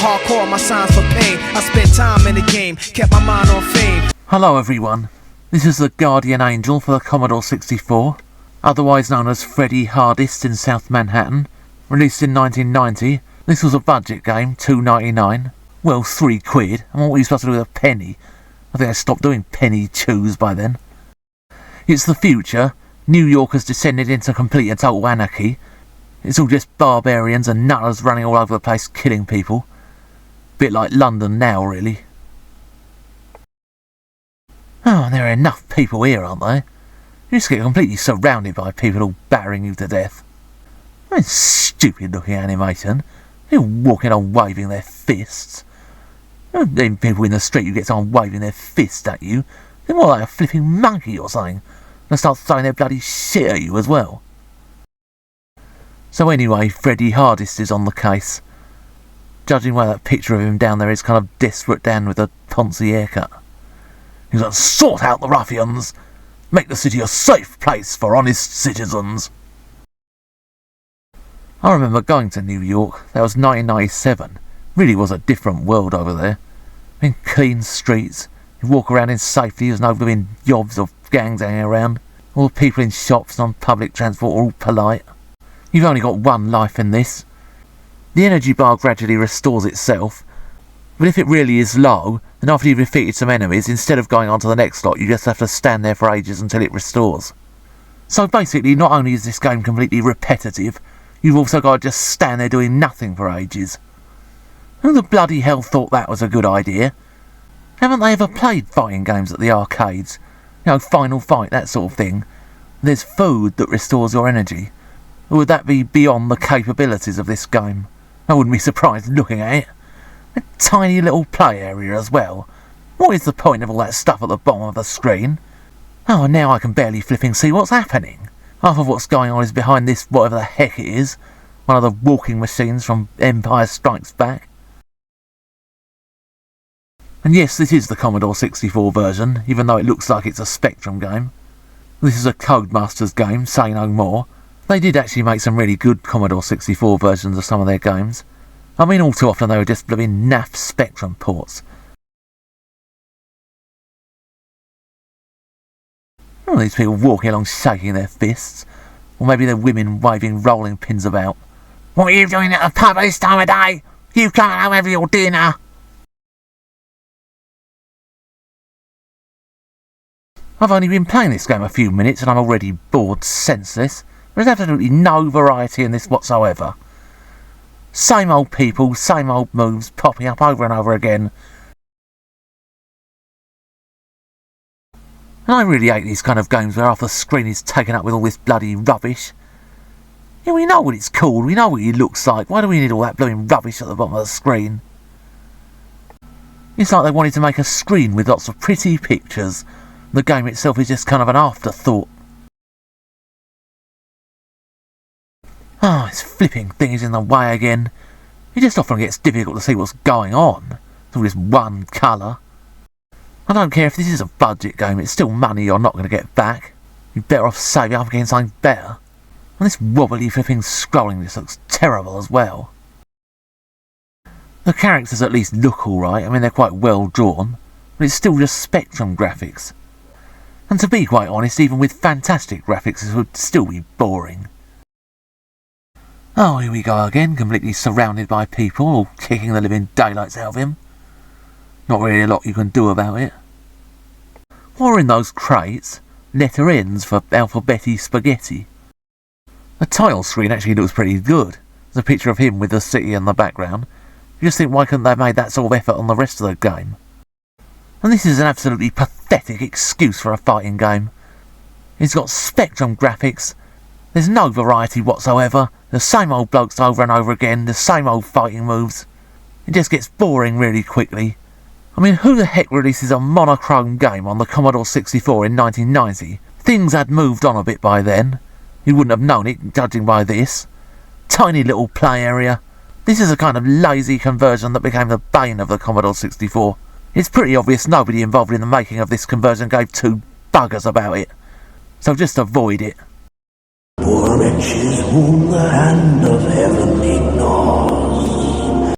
hardcore, my signs for pain. I spent time in the game, kept my mind on fame. Hello everyone, this is the Guardian Angel for the Commodore 64, otherwise known as Freddy Hardest in South Manhattan. Released in 1990, this was a budget game, $2.99. Well, £3. And what were you supposed to do with a penny? I think I stopped doing penny chews by then. It's the future. New York has descended into complete and total anarchy. It's all just barbarians and nutters running all over the place killing people. Bit like London now, really. Oh, and there are enough people here, aren't there? You just get completely surrounded by people all battering you to death. I mean, stupid looking animation. They're all walking on waving their fists. Them people in the street who get someone waving their fist at you, they're more like a flipping monkey or something. And start throwing their bloody shit at you as well. So anyway, Freddy Hardest is on the case. Judging by that picture of him down there, he's kind of desperate Dan with a poncy haircut. He's like, sort out the ruffians! Make the city a safe place for honest citizens! I remember going to New York. That was 1997. Really was a different world over there. I mean, clean streets. You walk around in safety, there's no living yobs or gangs hanging around. All the people in shops and on public transport are all polite. You've only got one life in this. The energy bar gradually restores itself, but if it really is low, then after you've defeated some enemies, instead of going on to the next lot, you just have to stand there for ages until it restores. So basically, not only is this game completely repetitive, you've also got to just stand there doing nothing for ages. Who the bloody hell thought that was a good idea? Haven't they ever played fighting games at the arcades? You know, Final Fight, that sort of thing. There's food that restores your energy. Or would that be beyond the capabilities of this game? I wouldn't be surprised looking at it. A tiny little play area as well. What is the point of all that stuff at the bottom of the screen? Oh, and now I can barely flipping see what's happening. Half of what's going on is behind this whatever the heck it is. One of the walking machines from Empire Strikes Back. And yes, this is the Commodore 64 version, even though it looks like it's a Spectrum game. This is a Codemasters game, say no more. They did actually make some really good Commodore 64 versions of some of their games. I mean, all too often they were just blooming naff Spectrum ports. Oh, these people walking along shaking their fists. Or maybe they're women waving rolling pins about. What are you doing at a pub this time of day? You can't have your dinner! I've only been playing this game a few minutes and I'm already bored senseless. There's absolutely no variety in this whatsoever. Same old people, same old moves popping up over and over again. And I really hate these kind of games where half the screen is taken up with all this bloody rubbish. Yeah, we know what it's called, we know what it looks like. Why do we need all that blooming rubbish at the bottom of the screen? It's like they wanted to make a screen with lots of pretty pictures. The game itself is just kind of an afterthought. Oh, this flipping thing is in the way again. It just often gets difficult to see what's going on. It's all just one colour. I don't care if this is a budget game, it's still money you're not going to get back. You're better off saving up against something better. And this wobbly flipping scrolling just looks terrible as well. The characters at least look alright, I mean they're quite well drawn, but it's still just Spectrum graphics. And to be quite honest, even with fantastic graphics, it would still be boring. Oh, here we go again, completely surrounded by people, all kicking the living daylights out of him. Not really a lot you can do about it. What are in those crates? Letter N's for alphabeti spaghetti. The title screen actually looks pretty good. There's a picture of him with the city in the background. You just think, why couldn't they have made that sort of effort on the rest of the game? And this is an absolutely pathetic excuse for a fighting game. It's got Spectrum graphics. There's no variety whatsoever. The same old blokes over and over again. The same old fighting moves. It just gets boring really quickly. I mean, who the heck releases a monochrome game on the Commodore 64 in 1990? Things had moved on a bit by then. You wouldn't have known it, judging by this. Tiny little play area. This is a kind of lazy conversion that became the bane of the Commodore 64. It's pretty obvious nobody involved in the making of this conversion gave two buggers about it. So just avoid it. 4 inches whom the hand of heaven